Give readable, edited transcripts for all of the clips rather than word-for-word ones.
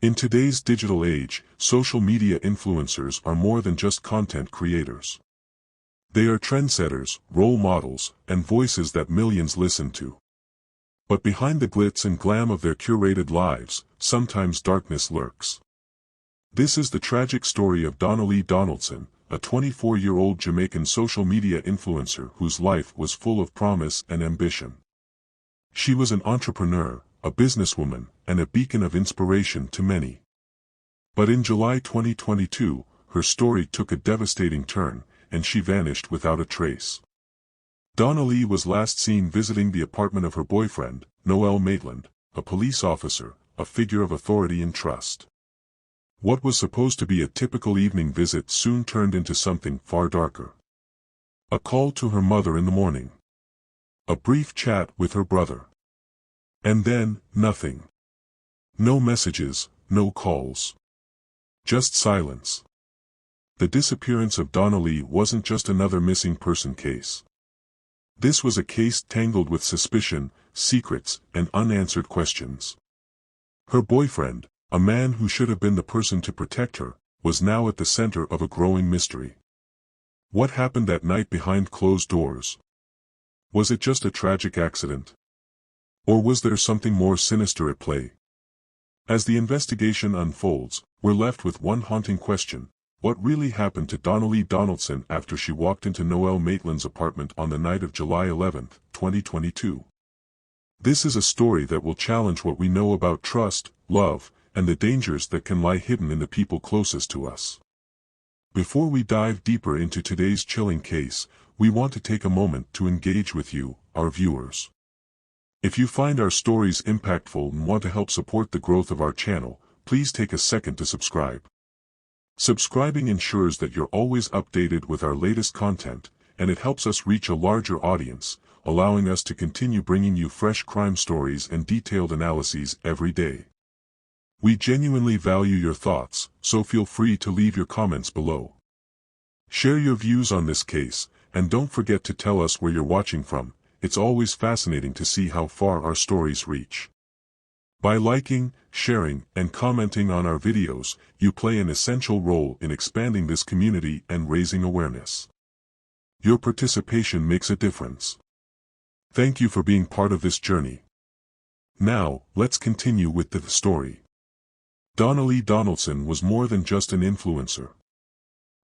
In today's digital age, social media influencers are more than just content creators. They are trendsetters, role models, and voices that millions listen to. But behind the glitz and glam of their curated lives, sometimes darkness lurks. This is the tragic story of Donna-Lee Donaldson, a 24-year-old Jamaican social media influencer whose life was full of promise and ambition. She was an entrepreneur, a businesswoman, and a beacon of inspiration to many. But in July 2022, her story took a devastating turn, and she vanished without a trace. Donna-Lee was last seen visiting the apartment of her boyfriend, Noel Maitland, a police officer, a figure of authority and trust. What was supposed to be a typical evening visit soon turned into something far darker. A call to her mother in the morning. A brief chat with her brother. And then, nothing. No messages, no calls. Just silence. The disappearance of Donna-Lee wasn't just another missing person case. This was a case tangled with suspicion, secrets, and unanswered questions. Her boyfriend, a man who should have been the person to protect her, was now at the center of a growing mystery. What happened that night behind closed doors? Was it just a tragic accident? Or was there something more sinister at play? As the investigation unfolds, we're left with one haunting question: what really happened to Donna-Lee Donaldson after she walked into Noel Maitland's apartment on the night of July 11, 2022? This is a story that will challenge what we know about trust, love, and the dangers that can lie hidden in the people closest to us. Before we dive deeper into today's chilling case, we want to take a moment to engage with you, our viewers. If you find our stories impactful and want to help support the growth of our channel, please take a second to subscribe. Subscribing ensures that you're always updated with our latest content, and it helps us reach a larger audience, allowing us to continue bringing you fresh crime stories and detailed analyses every day. We genuinely value your thoughts, so feel free to leave your comments below. Share your views on this case, and don't forget to tell us where you're watching from. It's always fascinating to see how far our stories reach. By liking, sharing, and commenting on our videos, you play an essential role in expanding this community and raising awareness. Your participation makes a difference. Thank you for being part of this journey. Now, let's continue with the story. Donna-Lee Donaldson was more than just an influencer.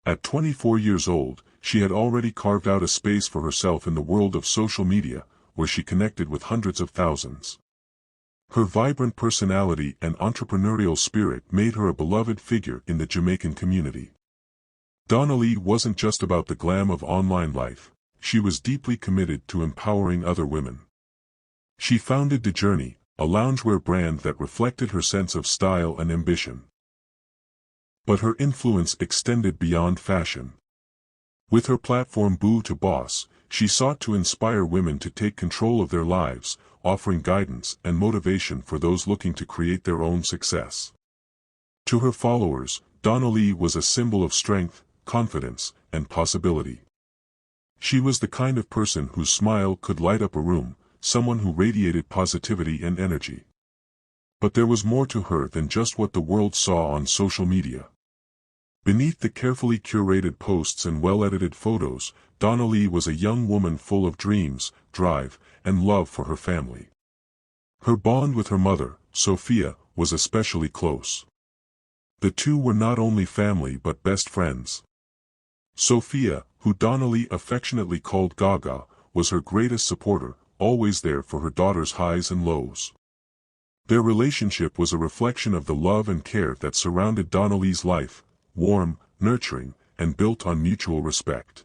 At 24 years old, she had already carved out a space for herself in the world of social media, where she connected with hundreds of thousands. Her vibrant personality and entrepreneurial spirit made her a beloved figure in the Jamaican community. Donna-Lee wasn't just about the glam of online life, she was deeply committed to empowering other women. She founded The Journey, a loungewear brand that reflected her sense of style and ambition. But her influence extended beyond fashion. With her platform Boo to Boss, she sought to inspire women to take control of their lives, offering guidance and motivation for those looking to create their own success. To her followers, Donna-Lee was a symbol of strength, confidence, and possibility. She was the kind of person whose smile could light up a room, someone who radiated positivity and energy. But there was more to her than just what the world saw on social media. Beneath the carefully curated posts and well-edited photos, Donna-Lee was a young woman full of dreams, drive, and love for her family. Her bond with her mother, Sophia, was especially close. The two were not only family but best friends. Sophia, who Donna-Lee affectionately called Gaga, was her greatest supporter, always there for her daughter's highs and lows. Their relationship was a reflection of the love and care that surrounded Donna-Lee's life, warm, nurturing, and built on mutual respect.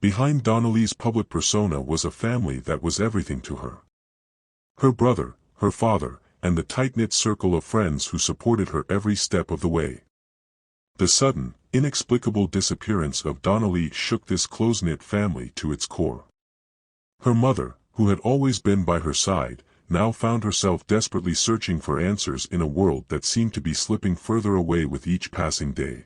Behind Donna-Lee's public persona was a family that was everything to her. Her brother, her father, and the tight-knit circle of friends who supported her every step of the way. The sudden, inexplicable disappearance of Donna-Lee shook this close-knit family to its core. Her mother, who had always been by her side, now found herself desperately searching for answers in a world that seemed to be slipping further away with each passing day.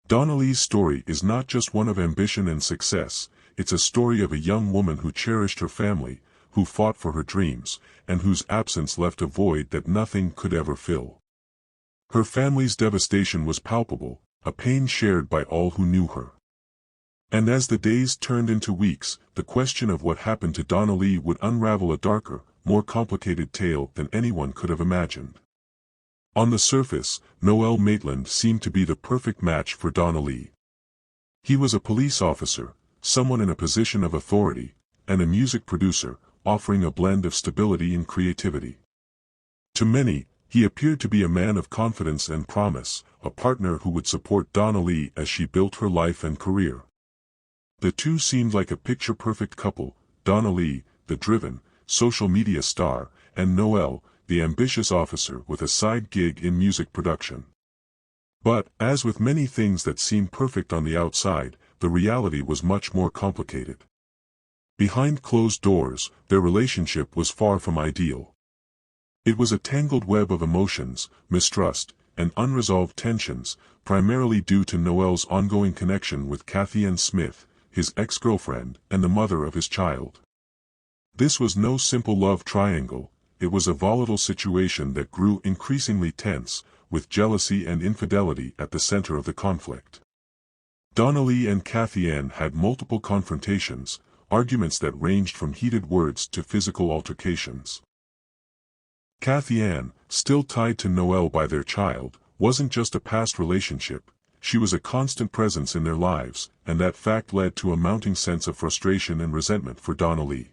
Donna-Lee's story is not just one of ambition and success, it's a story of a young woman who cherished her family, who fought for her dreams, and whose absence left a void that nothing could ever fill. Her family's devastation was palpable, a pain shared by all who knew her. And as the days turned into weeks, the question of what happened to Donna-Lee would unravel a darker, more complicated tale than anyone could have imagined. On the surface, Noel Maitland seemed to be the perfect match for Donna-Lee. He was a police officer, someone in a position of authority, and a music producer, offering a blend of stability and creativity. To many, he appeared to be a man of confidence and promise, a partner who would support Donna-Lee as she built her life and career. The two seemed like a picture-perfect couple, Donna-Lee, the driven, social media star, and Noel, the ambitious officer with a side gig in music production. But, as with many things that seem perfect on the outside, the reality was much more complicated. Behind closed doors, their relationship was far from ideal. It was a tangled web of emotions, mistrust, and unresolved tensions, primarily due to Noel's ongoing connection with Kathy-Ann Smith, his ex-girlfriend, and the mother of his child. This was no simple love triangle, it was a volatile situation that grew increasingly tense, with jealousy and infidelity at the center of the conflict. Donna-Lee and Kathy-Ann had multiple confrontations, arguments that ranged from heated words to physical altercations. Kathy-Ann, still tied to Noel by their child, wasn't just a past relationship, she was a constant presence in their lives, and that fact led to a mounting sense of frustration and resentment for Donna-Lee.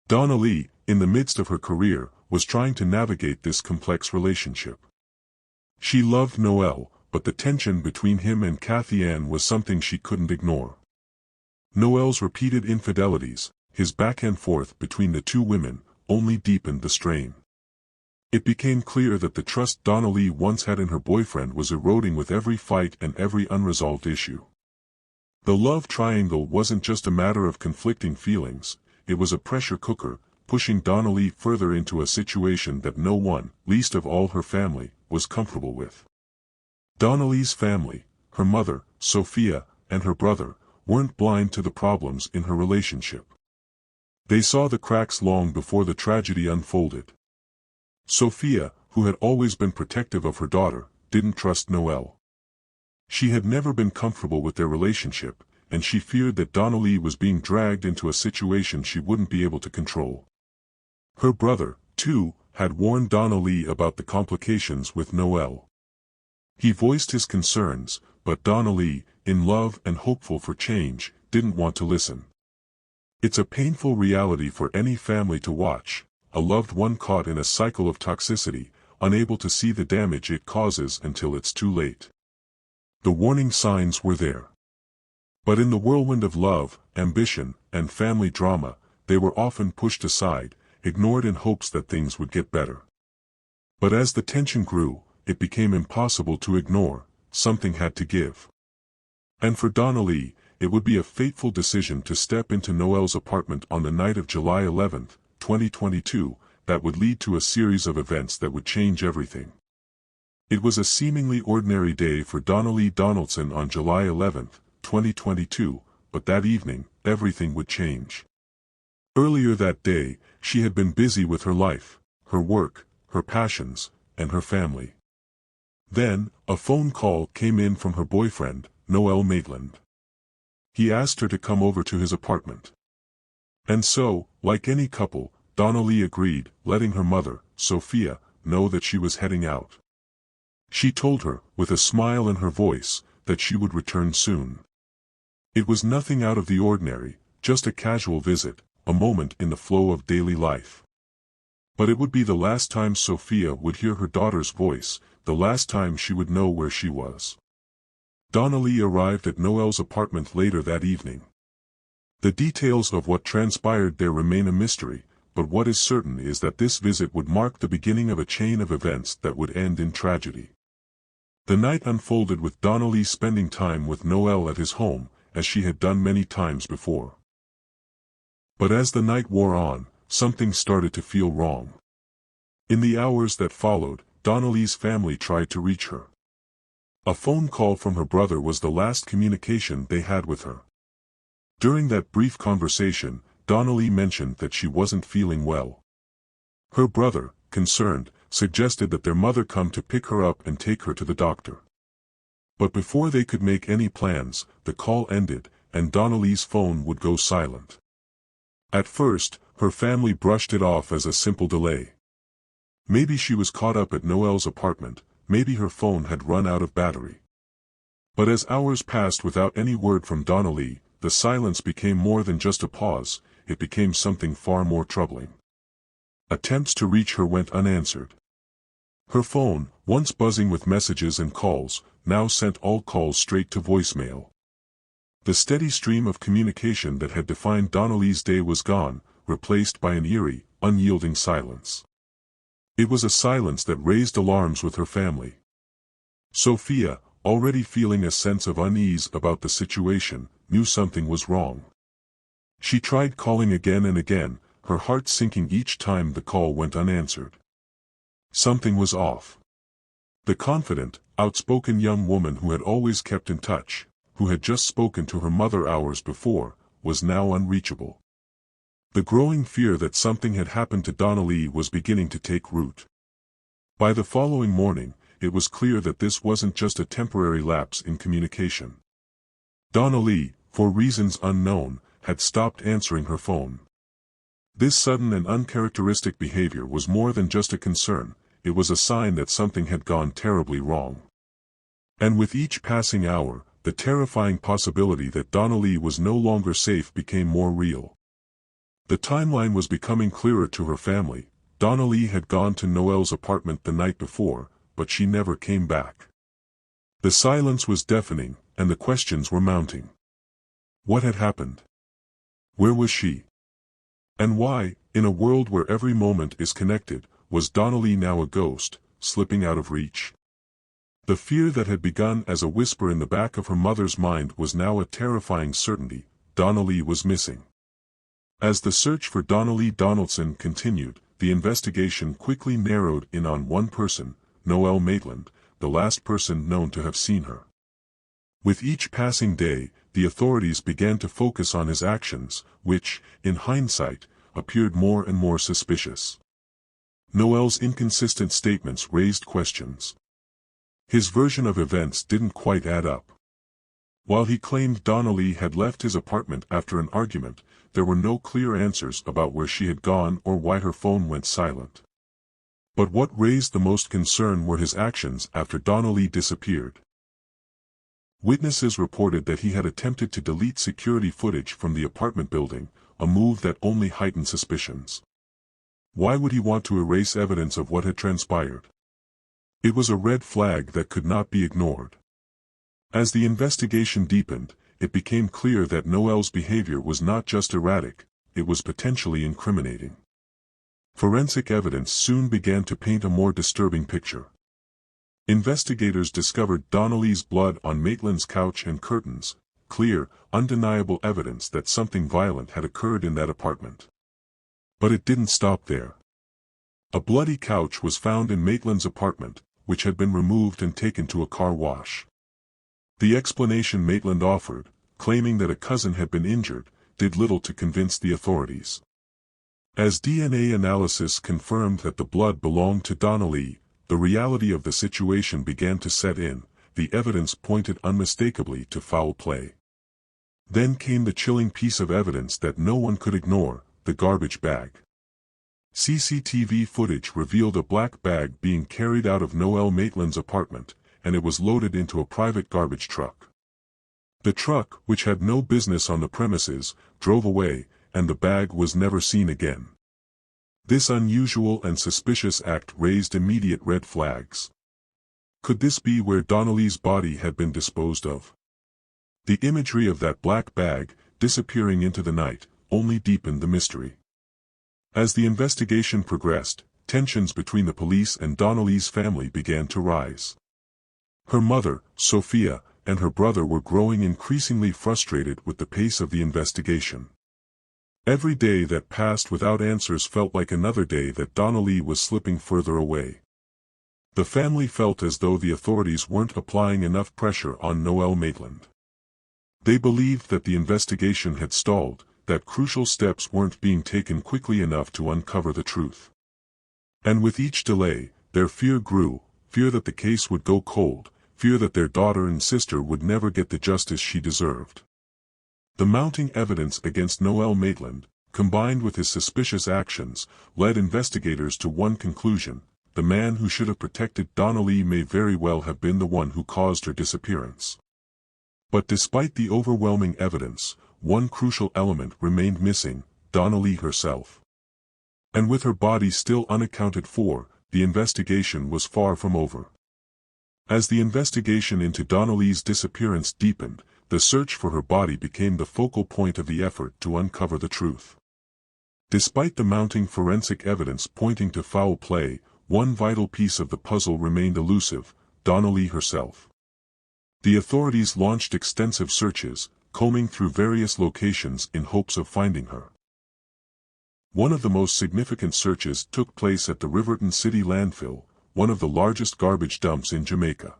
Donna-Lee, in the midst of her career, was trying to navigate this complex relationship. She loved Noel, but the tension between him and Kathy-Ann was something she couldn't ignore. Noel's repeated infidelities, his back and forth between the two women, only deepened the strain. It became clear that the trust Donna-Lee once had in her boyfriend was eroding with every fight and every unresolved issue. The love triangle wasn't just a matter of conflicting feelings, it was a pressure cooker, pushing Donna-Lee further into a situation that no one, least of all her family, was comfortable with. Donna-Lee's family, her mother, Sophia, and her brother, weren't blind to the problems in her relationship. They saw the cracks long before the tragedy unfolded. Sophia, who had always been protective of her daughter, didn't trust Noel. She had never been comfortable with their relationship, and she feared that Donna-Lee was being dragged into a situation she wouldn't be able to control. Her brother, too, had warned Donna-Lee about the complications with Noel. He voiced his concerns, but Donna-Lee, in love and hopeful for change, didn't want to listen. It's a painful reality for any family to watch, a loved one caught in a cycle of toxicity, unable to see the damage it causes until it's too late. The warning signs were there. But in the whirlwind of love, ambition, and family drama, they were often pushed aside, ignored in hopes that things would get better. But as the tension grew, it became impossible to ignore, something had to give. And for Donna-Lee, it would be a fateful decision to step into Noel's apartment on the night of July 11, 2022, that would lead to a series of events that would change everything. It was a seemingly ordinary day for Donna-Lee Donaldson on July 11, 2022, but that evening, everything would change. Earlier that day, she had been busy with her life, her work, her passions, and her family. Then, a phone call came in from her boyfriend, Noel Maitland. He asked her to come over to his apartment. And so, like any couple, Donna-Lee agreed, letting her mother, Sophia, know that she was heading out. She told her, with a smile in her voice, that she would return soon. It was nothing out of the ordinary, just a casual visit, a moment in the flow of daily life. But it would be the last time Sophia would hear her daughter's voice, the last time she would know where she was. Donna-Lee arrived at Noel's apartment later that evening. The details of what transpired there remain a mystery, but what is certain is that this visit would mark the beginning of a chain of events that would end in tragedy. The night unfolded with Donna-Lee spending time with Noel at his home, as she had done many times before. But as the night wore on, something started to feel wrong. In the hours that followed, Donna-Lee's family tried to reach her. A phone call from her brother was the last communication they had with her. During that brief conversation, Donna-Lee mentioned that she wasn't feeling well. Her brother, concerned, suggested that their mother come to pick her up and take her to the doctor. But before they could make any plans, the call ended, and Donna-Lee's phone would go silent. At first, her family brushed it off as a simple delay. Maybe she was caught up at Noel's apartment, maybe her phone had run out of battery. But as hours passed without any word from Donna-Lee, the silence became more than just a pause, it became something far more troubling. Attempts to reach her went unanswered. Her phone, once buzzing with messages and calls, now sent all calls straight to voicemail. The steady stream of communication that had defined Donna-Lee's day was gone, replaced by an eerie, unyielding silence. It was a silence that raised alarms with her family. Sophia, already feeling a sense of unease about the situation, knew something was wrong. She tried calling again and again, her heart sinking each time the call went unanswered. Something was off. The confident, outspoken young woman who had always kept in touch, who had just spoken to her mother hours before, was now unreachable. The growing fear that something had happened to Donna-Lee was beginning to take root. By the following morning, it was clear that this wasn't just a temporary lapse in communication. Donna-Lee, for reasons unknown, had stopped answering her phone. This sudden and uncharacteristic behavior was more than just a concern, it was a sign that something had gone terribly wrong. And with each passing hour, the terrifying possibility that Donna-Lee was no longer safe became more real. The timeline was becoming clearer to her family. Donna-Lee had gone to Noel's apartment the night before, but she never came back. The silence was deafening, and the questions were mounting. What had happened? Where was she? And why, in a world where every moment is connected, was Donna-Lee now a ghost, slipping out of reach? The fear that had begun as a whisper in the back of her mother's mind was now a terrifying certainty. Donna-Lee was missing. As the search for Donna-Lee Donaldson continued, the investigation quickly narrowed in on one person, Noel Maitland, the last person known to have seen her. With each passing day, the authorities began to focus on his actions, which, in hindsight, appeared more and more suspicious. Noel's inconsistent statements raised questions. His version of events didn't quite add up. While he claimed Donna-Lee had left his apartment after an argument, there were no clear answers about where she had gone or why her phone went silent. But what raised the most concern were his actions after Donna-Lee disappeared. Witnesses reported that he had attempted to delete security footage from the apartment building, a move that only heightened suspicions. Why would he want to erase evidence of what had transpired? It was a red flag that could not be ignored. As the investigation deepened, it became clear that Noel's behavior was not just erratic, it was potentially incriminating. Forensic evidence soon began to paint a more disturbing picture. Investigators discovered Donna-Lee's blood on Maitland's couch and curtains, clear, undeniable evidence that something violent had occurred in that apartment. But it didn't stop there. A bloody couch was found in Maitland's apartment, which had been removed and taken to a car wash. The explanation Maitland offered, claiming that a cousin had been injured, did little to convince the authorities. As DNA analysis confirmed that the blood belonged to Donna-Lee, the reality of the situation began to set in. The evidence pointed unmistakably to foul play. Then came the chilling piece of evidence that no one could ignore, the garbage bag. CCTV footage revealed a black bag being carried out of Noel Maitland's apartment, and it was loaded into a private garbage truck. The truck, which had no business on the premises, drove away, and the bag was never seen again. This unusual and suspicious act raised immediate red flags. Could this be where Donna-Lee's body had been disposed of? The imagery of that black bag, disappearing into the night, only deepened the mystery. As the investigation progressed, tensions between the police and Donna-Lee's family began to rise. Her mother, Sophia, and her brother were growing increasingly frustrated with the pace of the investigation. Every day that passed without answers felt like another day that Donna-Lee was slipping further away. The family felt as though the authorities weren't applying enough pressure on Noel Maitland. They believed that the investigation had stalled, that crucial steps weren't being taken quickly enough to uncover the truth. And with each delay, their fear grew, fear that the case would go cold, fear that their daughter and sister would never get the justice she deserved. The mounting evidence against Noel Maitland, combined with his suspicious actions, led investigators to one conclusion: the man who should have protected Donna-Lee may very well have been the one who caused her disappearance. But despite the overwhelming evidence, one crucial element remained missing: Donna-Lee herself. And with her body still unaccounted for, the investigation was far from over. As the investigation into Donna-Lee's disappearance deepened, the search for her body became the focal point of the effort to uncover the truth. Despite the mounting forensic evidence pointing to foul play, one vital piece of the puzzle remained elusive: Donna-Lee herself. The authorities launched extensive searches, combing through various locations in hopes of finding her. One of the most significant searches took place at the Riverton City landfill, one of the largest garbage dumps in Jamaica.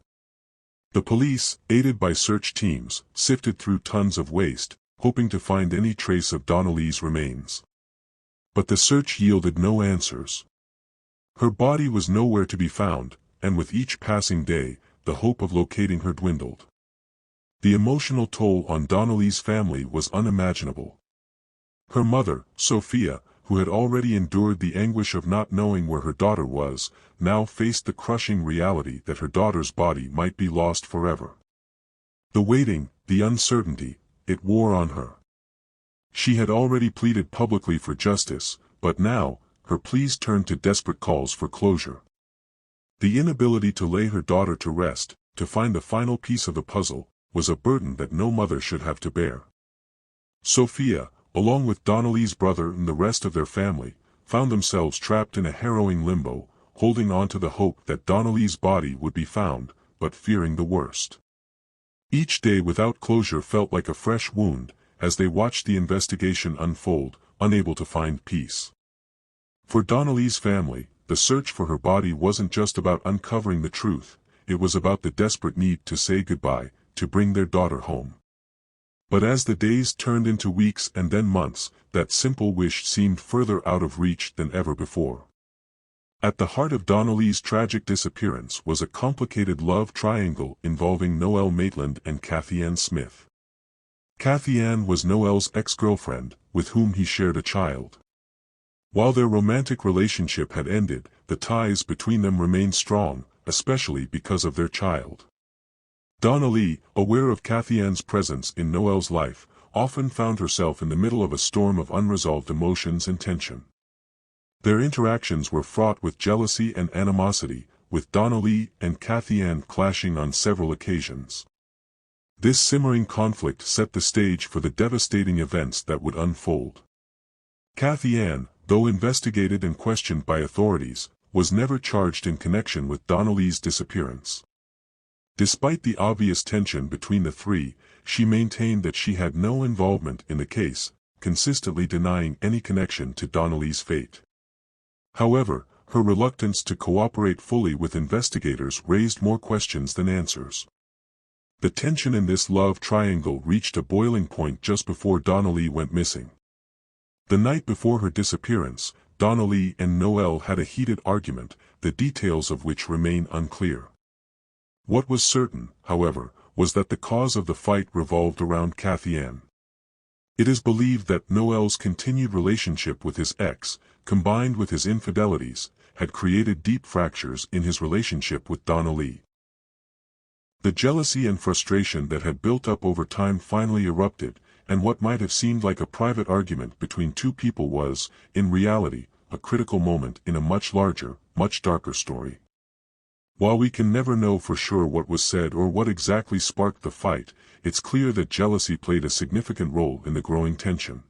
The police, aided by search teams, sifted through tons of waste, hoping to find any trace of Donna-Lee's remains. But the search yielded no answers. Her body was nowhere to be found, and with each passing day, the hope of locating her dwindled. The emotional toll on Donna-Lee's family was unimaginable. Her mother, Sophia, who had already endured the anguish of not knowing where her daughter was, now faced the crushing reality that her daughter's body might be lost forever. The waiting, the uncertainty, it wore on her. She had already pleaded publicly for justice, but now, her pleas turned to desperate calls for closure. The inability to lay her daughter to rest, to find the final piece of the puzzle, was a burden that no mother should have to bear. Sophia, along with Donna-Lee's brother and the rest of their family, found themselves trapped in a harrowing limbo, holding on to the hope that Donna-Lee's body would be found, but fearing the worst. Each day without closure felt like a fresh wound, as they watched the investigation unfold, unable to find peace. For Donna-Lee's family, the search for her body wasn't just about uncovering the truth, it was about the desperate need to say goodbye, to bring their daughter home. But as the days turned into weeks and then months, that simple wish seemed further out of reach than ever before. At the heart of Donna-Lee's tragic disappearance was a complicated love triangle involving Noel Maitland and Kathy Ann Smith. Kathy Ann was Noel's ex-girlfriend, with whom he shared a child. While their romantic relationship had ended, the ties between them remained strong, especially because of their child. Donna-Lee, aware of Kathy Ann's presence in Noel's life, often found herself in the middle of a storm of unresolved emotions and tension. Their interactions were fraught with jealousy and animosity, with Donna-Lee and Kathy Ann clashing on several occasions. This simmering conflict set the stage for the devastating events that would unfold. Kathy Ann, though investigated and questioned by authorities, was never charged in connection with Donna-Lee's disappearance. Despite the obvious tension between the three, she maintained that she had no involvement in the case, consistently denying any connection to Donna-Lee's fate. However, her reluctance to cooperate fully with investigators raised more questions than answers. The tension in this love triangle reached a boiling point just before Donna-Lee went missing. The night before her disappearance, Donna-Lee and Noel had a heated argument, the details of which remain unclear. What was certain, however, was that the cause of the fight revolved around Kathy Ann. It is believed that Noel's continued relationship with his ex, combined with his infidelities, had created deep fractures in his relationship with Donna-Lee. The jealousy and frustration that had built up over time finally erupted, and what might have seemed like a private argument between two people was, in reality, a critical moment in a much larger, much darker story. While we can never know for sure what was said or what exactly sparked the fight, it's clear that jealousy played a significant role in the growing tension.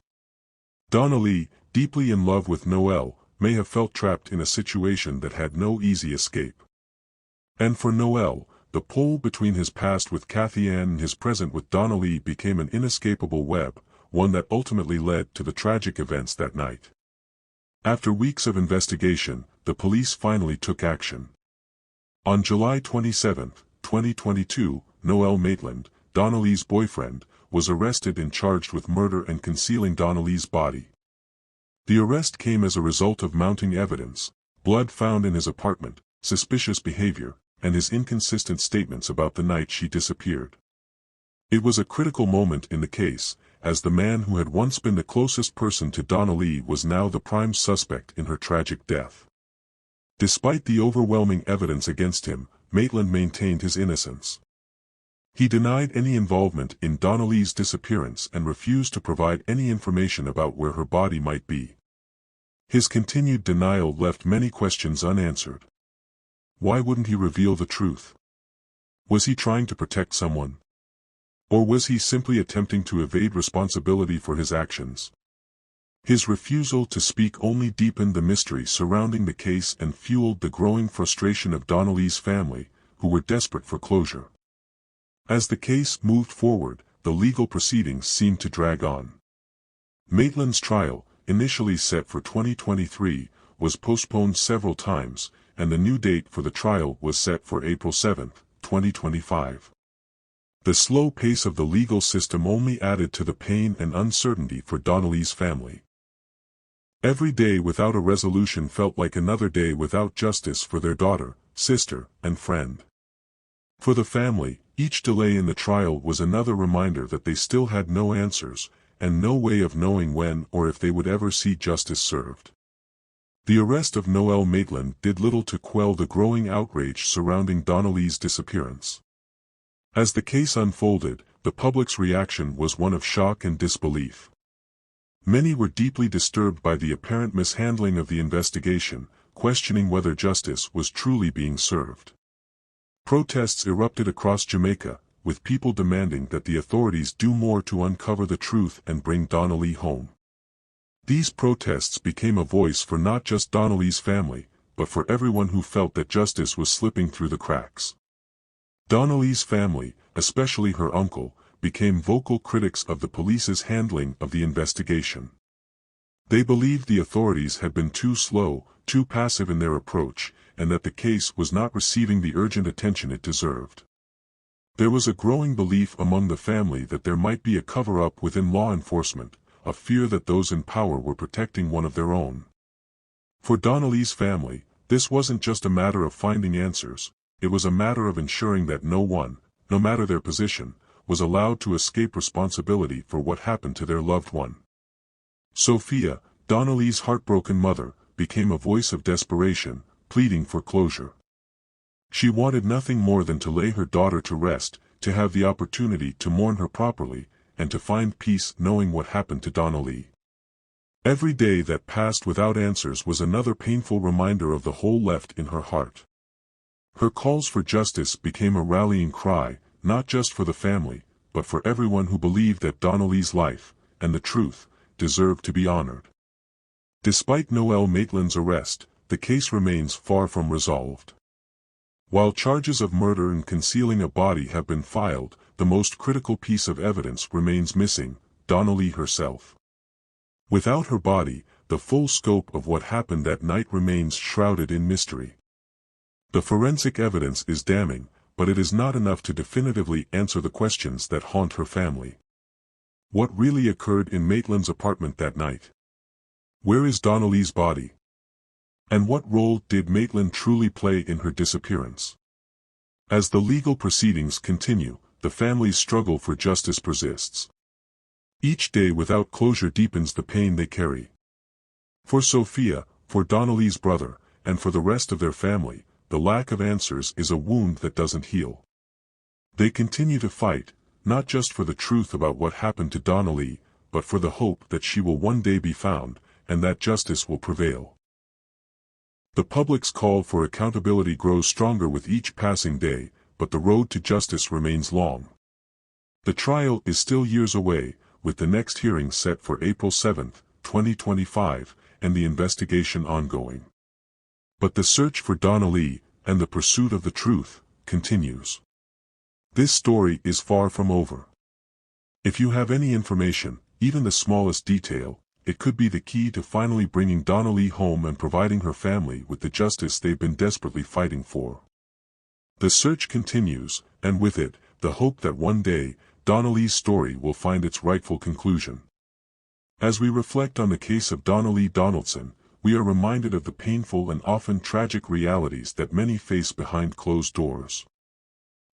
Donna-Lee, deeply in love with Noel, may have felt trapped in a situation that had no easy escape. And for Noel, the pull between his past with Kathy Ann and his present with Donna-Lee became an inescapable web, one that ultimately led to the tragic events that night. After weeks of investigation, the police finally took action. On July 27, 2022, Noel Maitland, Donna-Lee's boyfriend, was arrested and charged with murder and concealing Donna-Lee's body. The arrest came as a result of mounting evidence, blood found in his apartment, suspicious behavior, and his inconsistent statements about the night she disappeared. It was a critical moment in the case, as the man who had once been the closest person to Donna-Lee was now the prime suspect in her tragic death. Despite the overwhelming evidence against him, Maitland maintained his innocence. He denied any involvement in Donna-Lee's disappearance and refused to provide any information about where her body might be. His continued denial left many questions unanswered. Why wouldn't he reveal the truth? Was he trying to protect someone? Or was he simply attempting to evade responsibility for his actions? His refusal to speak only deepened the mystery surrounding the case and fueled the growing frustration of Donna-Lee's family, who were desperate for closure. As the case moved forward, the legal proceedings seemed to drag on. Maitland's trial, initially set for 2023, was postponed several times, and the new date for the trial was set for April 7, 2025. The slow pace of the legal system only added to the pain and uncertainty for Donna-Lee's family. Every day without a resolution felt like another day without justice for their daughter, sister, and friend. For the family, each delay in the trial was another reminder that they still had no answers, and no way of knowing when or if they would ever see justice served. The arrest of Noel Maitland did little to quell the growing outrage surrounding Donna-Lee's disappearance. As the case unfolded, the public's reaction was one of shock and disbelief. Many were deeply disturbed by the apparent mishandling of the investigation, questioning whether justice was truly being served. Protests erupted across Jamaica, with people demanding that the authorities do more to uncover the truth and bring Donna-Lee home. These protests became a voice for not just Donna-Lee's family, but for everyone who felt that justice was slipping through the cracks. Donna-Lee's family, especially her uncle, became vocal critics of the police's handling of the investigation. They believed the authorities had been too slow, too passive in their approach, and that the case was not receiving the urgent attention it deserved. There was a growing belief among the family that there might be a cover-up within law enforcement, a fear that those in power were protecting one of their own. For Donna-Lee's family, this wasn't just a matter of finding answers, it was a matter of ensuring that no one, no matter their position, was allowed to escape responsibility for what happened to their loved one. Sophia, Donna-Lee's heartbroken mother, became a voice of desperation, pleading for closure. She wanted nothing more than to lay her daughter to rest, to have the opportunity to mourn her properly, and to find peace knowing what happened to Donna-Lee. Every day that passed without answers was another painful reminder of the hole left in her heart. Her calls for justice became a rallying cry, not just for the family, but for everyone who believed that Donna-Lee's life, and the truth, deserved to be honored. Despite Noel Maitland's arrest, the case remains far from resolved. While charges of murder and concealing a body have been filed, the most critical piece of evidence remains missing: Donna-Lee herself. Without her body, the full scope of what happened that night remains shrouded in mystery. The forensic evidence is damning, but it is not enough to definitively answer the questions that haunt her family. What really occurred in Maitland's apartment that night? Where is Donna-Lee's body? And what role did Maitland truly play in her disappearance? As the legal proceedings continue, the family's struggle for justice persists. Each day without closure deepens the pain they carry. For Sophia, for Donna-Lee's brother, and for the rest of their family, the lack of answers is a wound that doesn't heal. They continue to fight, not just for the truth about what happened to Donna-Lee, but for the hope that she will one day be found, and that justice will prevail. The public's call for accountability grows stronger with each passing day, but the road to justice remains long. The trial is still years away, with the next hearing set for April 7, 2025, and the investigation ongoing. But the search for Donna-Lee, and the pursuit of the truth, continues. This story is far from over. If you have any information, even the smallest detail, it could be the key to finally bringing Donna-Lee home and providing her family with the justice they've been desperately fighting for. The search continues, and with it, the hope that one day, Donna-Lee's story will find its rightful conclusion. As we reflect on the case of Donna-Lee Donaldson, we are reminded of the painful and often tragic realities that many face behind closed doors.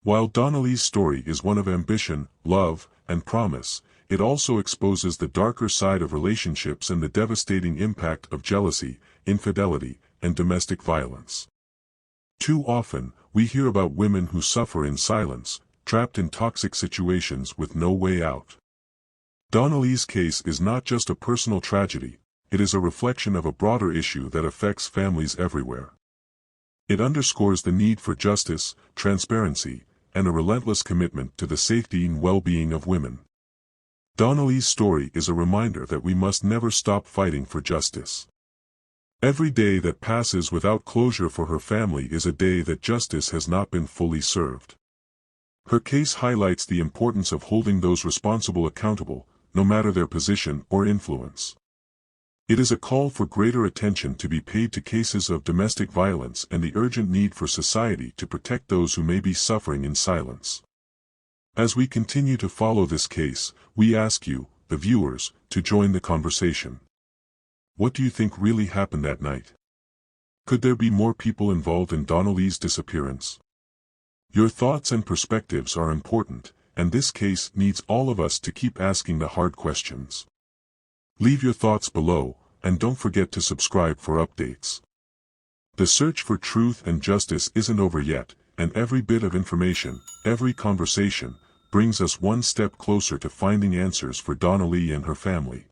While Donna-Lee's story is one of ambition, love, and promise, it also exposes the darker side of relationships and the devastating impact of jealousy, infidelity, and domestic violence. Too often, we hear about women who suffer in silence, trapped in toxic situations with no way out. Donna-Lee's case is not just a personal tragedy, it is a reflection of a broader issue that affects families everywhere. It underscores the need for justice, transparency, and a relentless commitment to the safety and well-being of women. Donna-Lee's story is a reminder that we must never stop fighting for justice. Every day that passes without closure for her family is a day that justice has not been fully served. Her case highlights the importance of holding those responsible accountable, no matter their position or influence. It is a call for greater attention to be paid to cases of domestic violence and the urgent need for society to protect those who may be suffering in silence. As we continue to follow this case, we ask you, the viewers, to join the conversation. What do you think really happened that night? Could there be more people involved in Donna-Lee's disappearance? Your thoughts and perspectives are important, and this case needs all of us to keep asking the hard questions. Leave your thoughts below, and don't forget to subscribe for updates. The search for truth and justice isn't over yet, and every bit of information, every conversation, brings us one step closer to finding answers for Donna-Lee and her family.